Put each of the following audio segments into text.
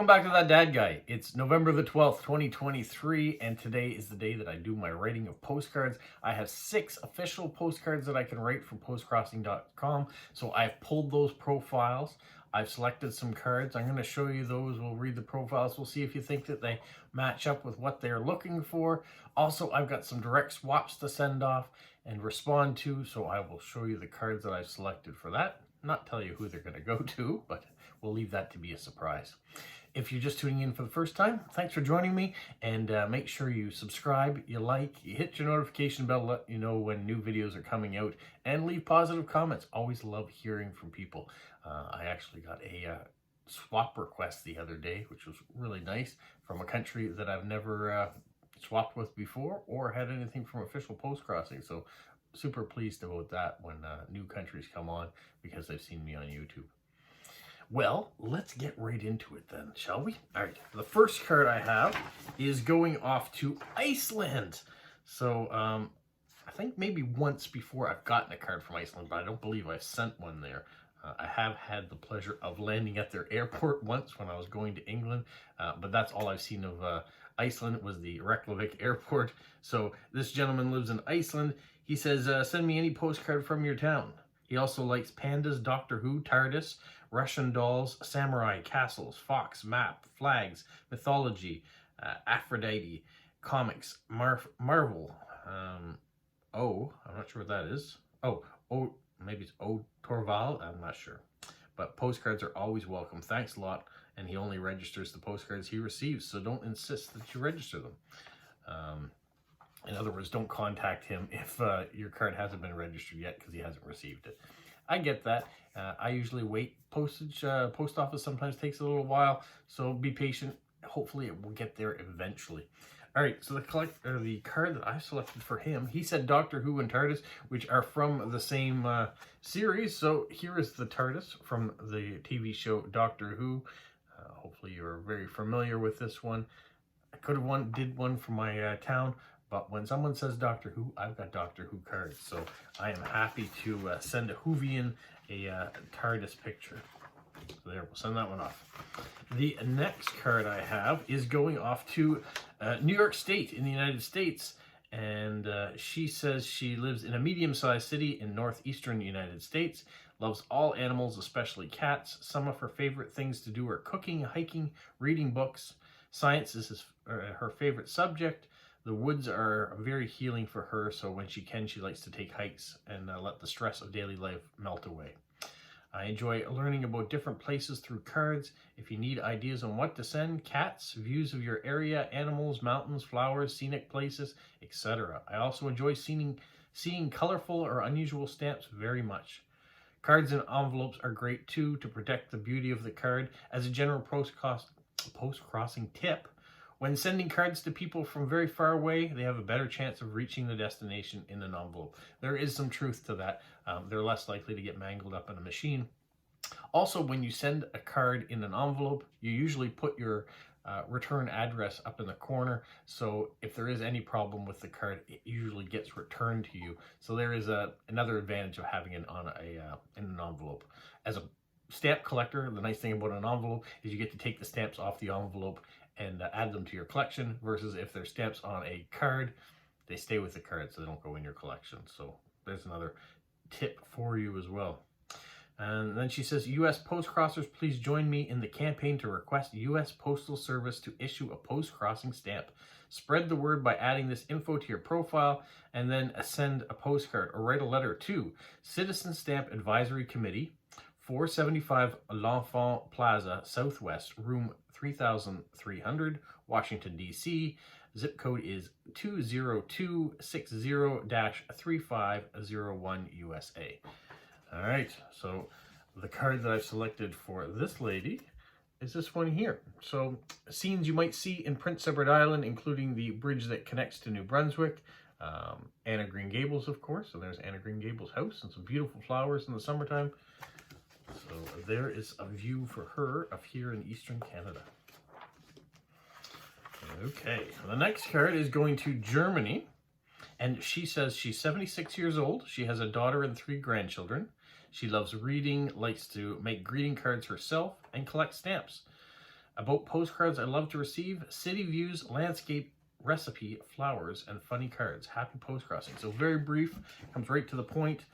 back to That Dad Guy. It's November the 12th, 2023, and today is the day that I do my writing of postcards. I have 6 official postcards that I can write from postcrossing.com, so I've pulled those profiles. I've selected some cards. I'm going to show you those. We'll read the profiles. We'll see if you think that they match up with what they're looking for. Also, I've got some direct swaps to send off and respond to, so I will show you the cards that I've selected for that. Not tell you who they're going to go to, but we'll leave that to be a surprise. If you're just tuning in for the first time, thanks for joining me, and make sure you subscribe, you like, you hit your notification bell, let you know when new videos are coming out, and leave positive comments. Always love hearing from people. I actually got a swap request the other day, which was really nice, from a country that I've never swapped with before or had anything from official Postcrossing. So super pleased about that when new countries come on because they've seen me on YouTube. Well, let's get right into it then, shall we? All right, the first card I have is going off to Iceland. So I think maybe once before I've gotten a card from Iceland, but I don't believe I've sent one there. I have had the pleasure of landing at their airport once when I was going to England, but that's all I've seen of Iceland was the Reykjavik airport. So this gentleman lives in Iceland. He says, send me any postcard from your town. He also likes pandas, Doctor Who, TARDIS, Russian dolls, samurai, castles, fox, map, flags, mythology, Aphrodite, comics, Marvel. I'm not sure what that is. Maybe it's Torval. I'm not sure. But postcards are always welcome. Thanks a lot. And he only registers the postcards he receives, so don't insist that you register them. In other words, don't contact him if your card hasn't been registered yet because he hasn't received it. I get that. I usually wait. Postage, post office sometimes takes a little while, so be patient. Hopefully it will get there eventually. All right, so the card that I selected for him, he said Doctor Who and TARDIS, which are from the same series. So here is the TARDIS from the TV show Doctor Who. Hopefully you're very familiar with this one. I could have did one for my town, but when someone says Doctor Who, I've got Doctor Who cards. So I am happy to send a Whovian a TARDIS picture. So there, we'll send that one off. The next card I have is going off to New York State in the United States. And she says she lives in a medium-sized city in northeastern United States, loves all animals, especially cats. Some of her favorite things to do are cooking, hiking, reading books. Science is her favorite subject. The woods are very healing for her, so when she can, she likes to take hikes and let the stress of daily life melt away. I enjoy learning about different places through cards. If you need ideas on what to send, cats, views of your area, animals, mountains, flowers, scenic places, etc. I also enjoy seeing colorful or unusual stamps very much. Cards and envelopes are great too to protect the beauty of the card. As a general post-crossing tip, when sending cards to people from very far away, they have a better chance of reaching the destination in an envelope. There is some truth to that. They're less likely to get mangled up in a machine. Also, when you send a card in an envelope, you usually put your return address up in the corner. So if there is any problem with the card, it usually gets returned to you. So there is another advantage of having it in an envelope. As a stamp collector, the nice thing about an envelope is you get to take the stamps off the envelope and add them to your collection, versus if they're stamps on a card, they stay with the card, so they don't go in your collection. So there's another tip for you as well. And then she says, U.S. Postcrossers, please join me in the campaign to request U.S. Postal Service to issue a post-crossing stamp. Spread the word by adding this info to your profile, and then send a postcard or write a letter to Citizen Stamp Advisory Committee, 475 L'Enfant Plaza, Southwest, room 3300, Washington, D.C. Zip code is 20260-3501 USA. All right, so the card that I've selected for this lady is this one here. So scenes you might see in Prince Edward Island, including the bridge that connects to New Brunswick. Anna Green Gables, of course. So there's Anna Green Gables' house and some beautiful flowers in the summertime. So there is a view for her of here in Eastern Canada. Okay, the next card is going to Germany. And she says she's 76 years old. She has a daughter and 3 grandchildren. She loves reading, likes to make greeting cards herself, and collect stamps. About postcards I love to receive: city views, landscape, recipe, flowers, and funny cards. Happy postcrossing. So very brief, comes right to the point.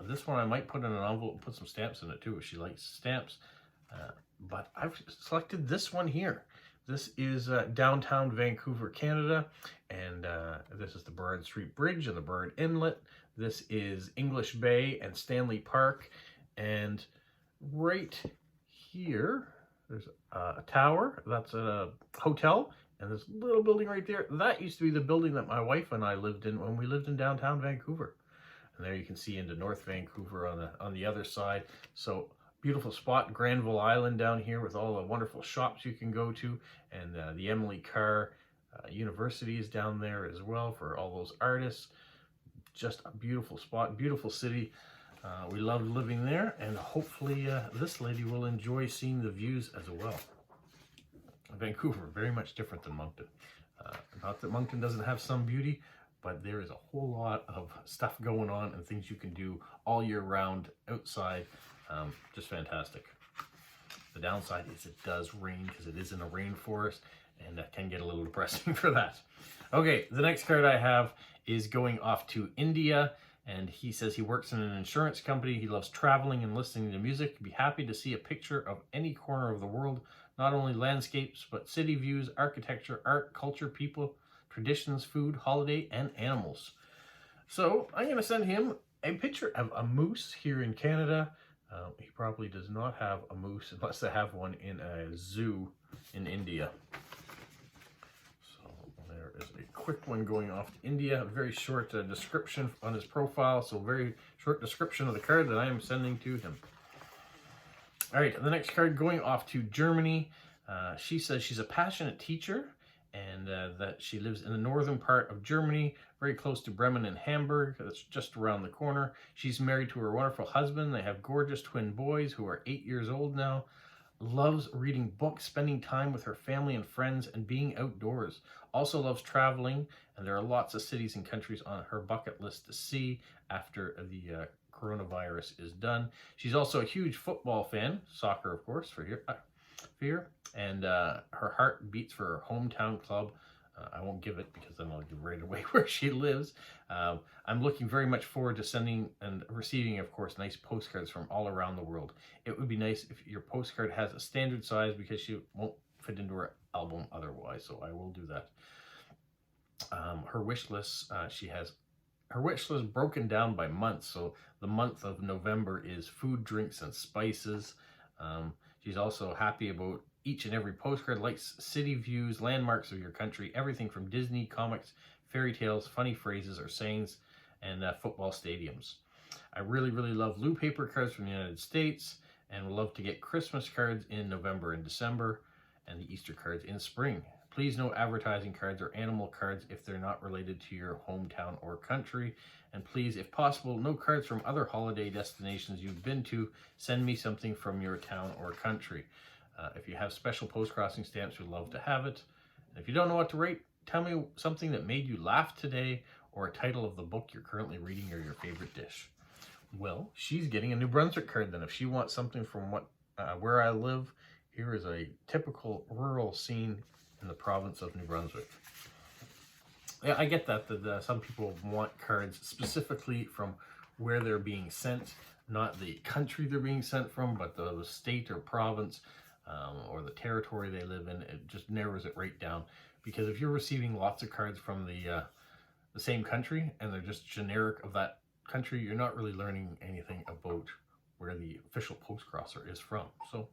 This one I might put in an envelope and put some stamps in it too if she likes stamps. But I've selected this one here. This is downtown Vancouver, Canada, and this is the Burrard Street Bridge and the Burrard Inlet. This is English Bay and Stanley Park, and right here there's a tower. That's a hotel, and this little building right there, that used to be the building that my wife and I lived in when we lived in downtown Vancouver. And there you can see into North Vancouver on the other side. So beautiful spot, Granville Island down here with all the wonderful shops you can go to, and the Emily Carr University is down there as well for all those artists. Just a beautiful spot, beautiful city. We loved living there, and hopefully this lady will enjoy seeing the views as well. Vancouver, very much different than Moncton. Not that Moncton doesn't have some beauty, but there is a whole lot of stuff going on and things you can do all year round outside. Just fantastic. The downside is it does rain because it is in a rainforest, and that can get a little depressing for that. Okay, the next card I have is going off to India, and he says he works in an insurance company. He loves traveling and listening to music. Be happy to see a picture of any corner of the world, not only landscapes, but city views, architecture, art, culture, people, traditions, food, holiday, and animals. So I'm going to send him a picture of a moose here in Canada. He probably does not have a moose unless they have one in a zoo in India. So there is a quick one going off to India. A very short description on his profile. So very short description of the card that I am sending to him. All right, the next card going off to Germany. She says she's a passionate teacher, and that she lives in the northern part of Germany, very close to Bremen and Hamburg. That's just around the corner. She's married to her wonderful husband. They have gorgeous twin boys who are 8 years old now. Loves reading books, spending time with her family and friends, and being outdoors. Also loves traveling, and there are lots of cities and countries on her bucket list to see after the coronavirus is done. She's also a huge football fan, soccer of course, for here, and her heart beats for her hometown club. I won't give it because then I'll give right away where she lives. I'm looking very much forward to sending and receiving, of course, nice postcards from all around the world. It would be nice if your postcard has a standard size because she won't fit into her album otherwise, so I will do that. Her wish list, she has her wish list broken down by months. So the month of November is food, drinks, and spices. She's also happy about each and every postcard, likes city views, landmarks of your country, everything from Disney, comics, fairy tales, funny phrases or sayings, and football stadiums. I really, really love Lou paper cards from the United States, and would love to get Christmas cards in November and December, and the Easter cards in spring. Please no advertising cards or animal cards if they're not related to your hometown or country. And please, if possible, no cards from other holiday destinations you've been to. Send me something from your town or country. If you have special post-crossing stamps, we'd love to have it. And if you don't know what to write, tell me something that made you laugh today, or a title of the book you're currently reading, or your favorite dish. Well, she's getting a New Brunswick card then. If she wants something from where I live, here is a typical rural scene in the province of New Brunswick. Yeah, I get that some people want cards specifically from where they're being sent, not the country they're being sent from, but the state or province or the territory they live in. It just narrows it right down. Because if you're receiving lots of cards from the same country and they're just generic of that country, you're not really learning anything about where the official postcrosser is from. So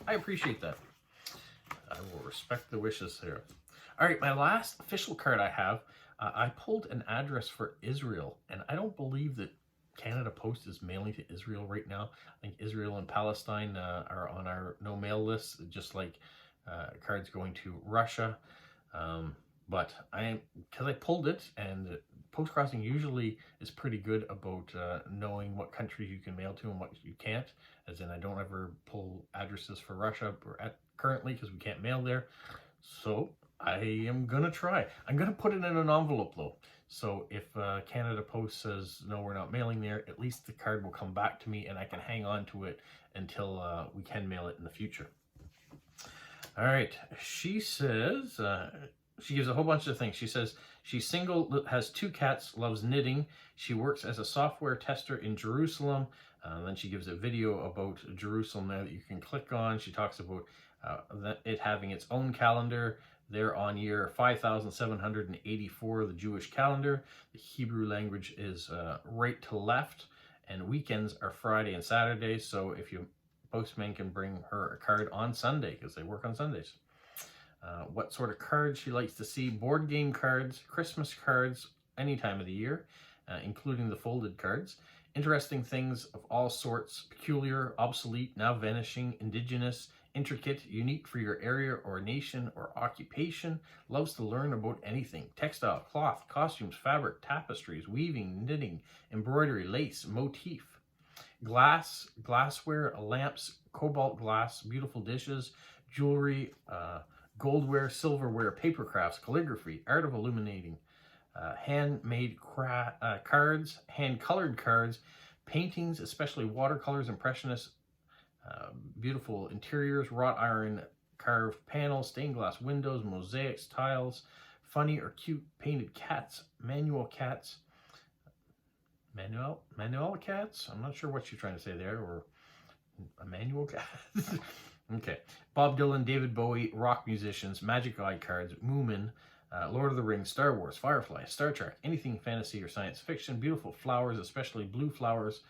I appreciate that. I will respect the wishes here. All right, my last official card I have, I pulled an address for Israel, and I don't believe that Canada Post is mailing to Israel right now. I think Israel and Palestine are on our no mail list, just like cards going to Russia. But because I pulled it, and Postcrossing usually is pretty good about knowing what countries you can mail to and what you can't. As in, I don't ever pull addresses for Russia currently because we can't mail there. So I am gonna try. I'm gonna put it in an envelope though. So if Canada Post says no, we're not mailing there, at least the card will come back to me and I can hang on to it until we can mail it in the future. All right. She says, she gives a whole bunch of things. She says she's single, has 2 cats, loves knitting. She works as a software tester in Jerusalem. Then she gives a video about Jerusalem there that you can click on. She talks about it having its own calendar. They're on year 5,784, the Jewish calendar. The Hebrew language is right to left, and weekends are Friday and Saturday. So if you postman can bring her a card on Sunday because they work on Sundays. What sort of cards she likes to see: board game cards, Christmas cards, any time of the year, including the folded cards. Interesting things of all sorts: peculiar, obsolete, now vanishing, indigenous, intricate, unique for your area or nation or occupation. Loves to learn about anything: textile, cloth, costumes, fabric, tapestries, weaving, knitting, embroidery, lace, motif. Glass, glassware, lamps, cobalt glass, beautiful dishes, jewelry, goldware, silverware, paper crafts, calligraphy, art of illuminating, handmade cards, hand-colored cards, paintings, especially watercolors, impressionists, beautiful interiors, wrought iron carved panels, stained glass windows, mosaics, tiles, funny or cute painted cats, manual cats, manual cats? I'm not sure what you're trying to say there, or a manual cat. Okay. Bob Dylan, David Bowie, rock musicians, Magic Eye cards, Moomin, Lord of the Rings, Star Wars, Firefly, Star Trek, anything fantasy or science fiction, beautiful flowers, especially blue flowers,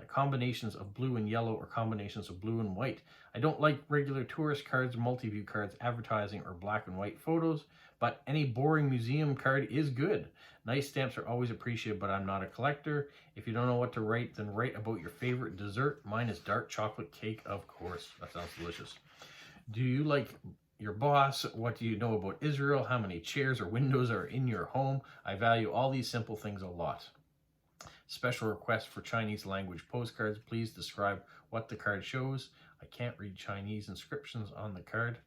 combinations of blue and yellow or combinations of blue and white. I don't like regular tourist cards, multi-view cards, advertising, or black and white photos, but any boring museum card is good. Nice stamps are always appreciated, but I'm not a collector. If you don't know what to write, then write about your favorite dessert. Mine is dark chocolate cake, of course. That sounds delicious. Do you like your boss? What do you know about Israel? How many chairs or windows are in your home? I value all these simple things a lot. Special request for Chinese language postcards. Please describe what the card shows. I can't read Chinese inscriptions on the card.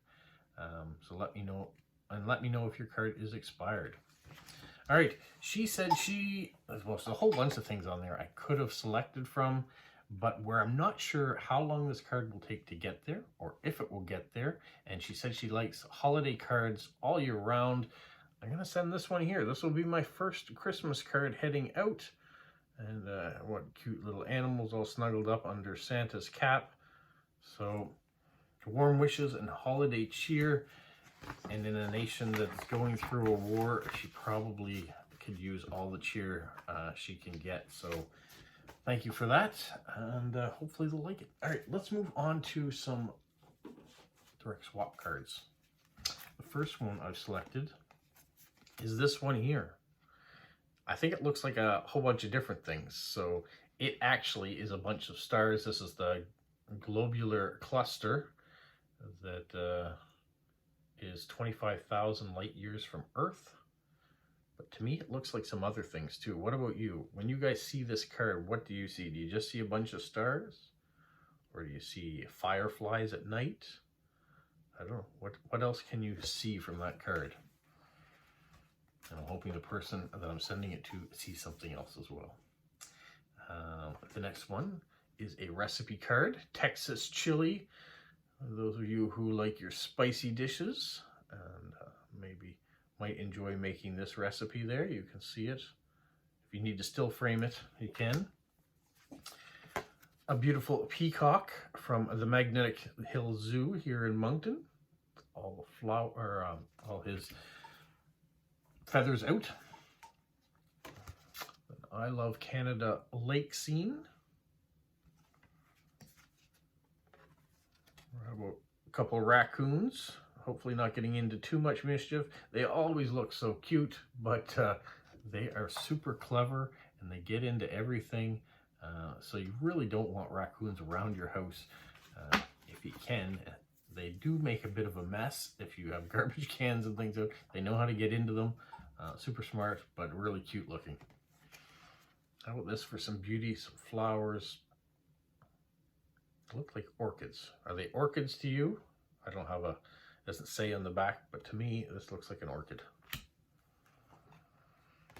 So let me know, and let me know if your card is expired. All right, she said well, there's a whole bunch of things on there I could have selected from, but where I'm not sure how long this card will take to get there or if it will get there. And she said she likes holiday cards all year round. I'm gonna send this one here. This will be my first Christmas card heading out. And what cute little animals all snuggled up under Santa's cap. So warm wishes and holiday cheer. And in a nation that's going through a war, she probably could use all the cheer she can get. So thank you for that, and hopefully they'll like it. All right, let's move on to some direct swap cards. The first one I've selected is this one here. I think it looks like a whole bunch of different things. So it actually is a bunch of stars. This is the globular cluster that is 25,000 light years from Earth. But to me, it looks like some other things too. What about you? When you guys see this card, what do you see? Do you just see a bunch of stars? Or do you see fireflies at night? I don't know. What else can you see from that card? And I'm hoping the person that I'm sending it to sees something else as well. The next one is a recipe card, Texas chili. Those of you who like your spicy dishes and maybe might enjoy making this recipe there, you can see it. If you need to still frame it, you can. A beautiful peacock from the Magnetic Hill Zoo here in Moncton. All his feathers out. I Love Canada lake scene. How about a couple of raccoons? Hopefully not getting into too much mischief. They always look so cute, but they are super clever and they get into everything. So you really don't want raccoons around your house if you can. They do make a bit of a mess if you have garbage cans and things out. They know how to get into them. Super smart, but really cute looking. How about this for some beauty, some flowers? Look like orchids. Are they orchids to you? I don't have a, doesn't say on the back, but to me, this looks like an orchid.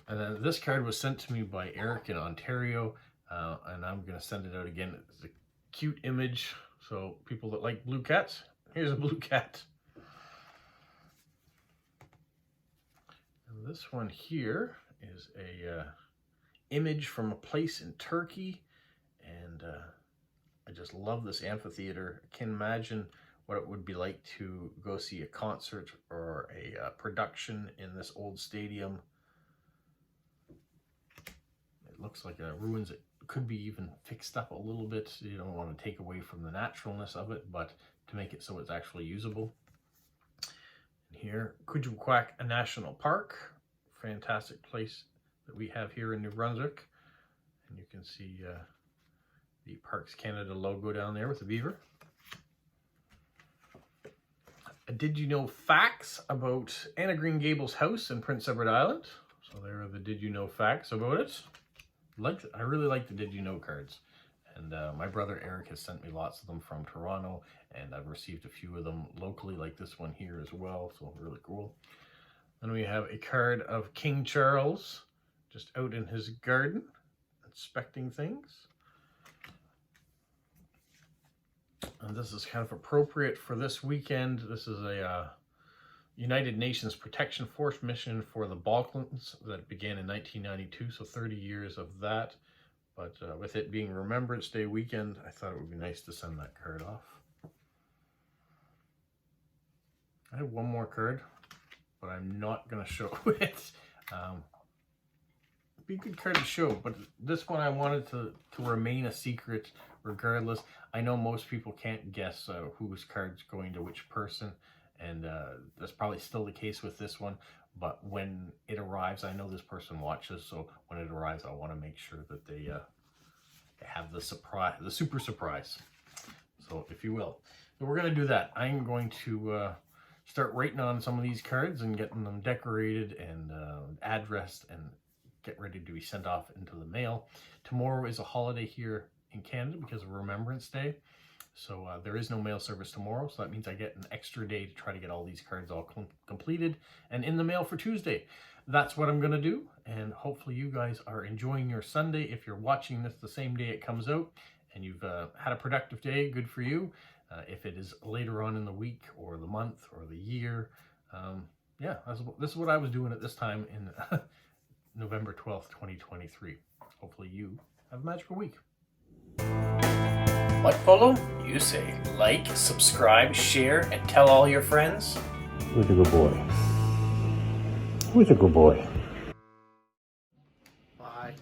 And then this card was sent to me by Eric in Ontario, and I'm going to send it out again. It's a cute image. So people that like blue cats, here's a blue cat. This one here is a image from a place in Turkey, and I just love this amphitheater. I can't imagine what it would be like to go see a concert or a production in this old stadium. It looks like ruins. It could be even fixed up a little bit. You don't want to take away from the naturalness of it, but to make it so it's actually usable. And here, Quirky National Park, fantastic place that we have here in New Brunswick. And you can see the Parks Canada logo down there with the beaver. Did you know facts about Anna Green Gables' house in Prince Edward Island? So there are the did you know facts about it. I really like the did you know cards. And my brother Eric has sent me lots of them from Toronto, and I've received a few of them locally, like this one here as well, so really cool. Then we have a card of King Charles, just out in his garden, inspecting things. And this is kind of appropriate for this weekend. This is a United Nations Protection Force mission for the Balkans that began in 1992, so 30 years of that. But with it being Remembrance Day weekend, I thought it would be nice to send that card off. I have one more card, but I'm not going to show it. It'd be a good card to show, but this one I wanted to remain a secret regardless. I know most people can't guess whose card's going to which person, and that's probably still the case with this one. But when it arrives, I know this person watches, so when it arrives, I want to make sure that they have the surprise, the super surprise. So, if you will, so we're going to do that. I'm going to start writing on some of these cards and getting them decorated and addressed and get ready to be sent off into the mail. Tomorrow is a holiday here in Canada because of Remembrance Day. So there is no mail service tomorrow, so that means I get an extra day to try to get all these cards all completed and in the mail for Tuesday. That's what I'm going to do, and hopefully you guys are enjoying your Sunday. If you're watching this the same day it comes out and you've had a productive day, good for you. If it is later on in the week or the month or the year, yeah, this is what I was doing at this time in November 12th, 2023. Hopefully you have a magical week. What, Polo? You say like, subscribe, share, and tell all your friends. Who's a good boy? Who's a good boy? Bye.